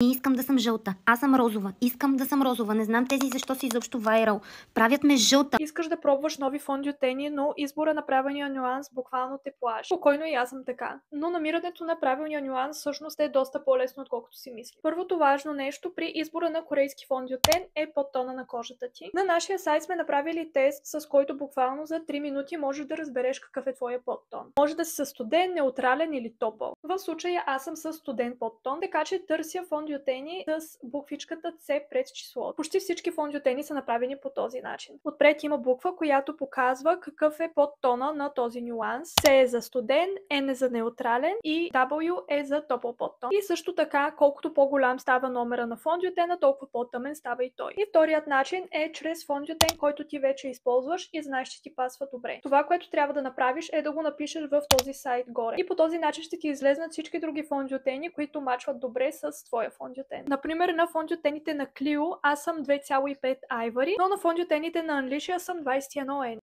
Не искам да съм жълта. Аз съм розова. Искам да съм розова. Не знам тези защо са изобщо вайрал. Правят ме жълта. Искаш да пробваш нови фондютени, но избора на правилния нюанс буквално те плаши. Спокойно и аз съм така. Но намирането на правилния нюанс всъщност е доста по-лесно, отколкото си мисли. Първото важно нещо при избора на корейски фондютен е подтона на кожата ти. На нашия сайт сме направили тест, с който буквално за 3 минути можеш да разбереш какъв е твоя подтон. Може да си със студен, неутрален или топъл. В случая аз съм с студен подтон, така че търся фондютени с буквичката C пред числото. Почти всички фондютени са направени по този начин. Отпред има буква, която показва какъв е подтона на този нюанс. C е за студен, N е за неутрален и W е за топъл подтон. И също така, колкото по-голям става номера на фондютена, толкова по-тъмен става и той. И вторият начин е чрез фондютен, който ти вече използваш и знаеш, че ти пасва добре. Това, което трябва да направиш, е да го напишеш в този сайт горе. И по този начин ще ти излезнат всички други фондютени, които мачват добре с твоя фондютен. Например, на фондютените на Clio аз съм 2,5 Ivory, но на фондютените на Unleashed съм 21N.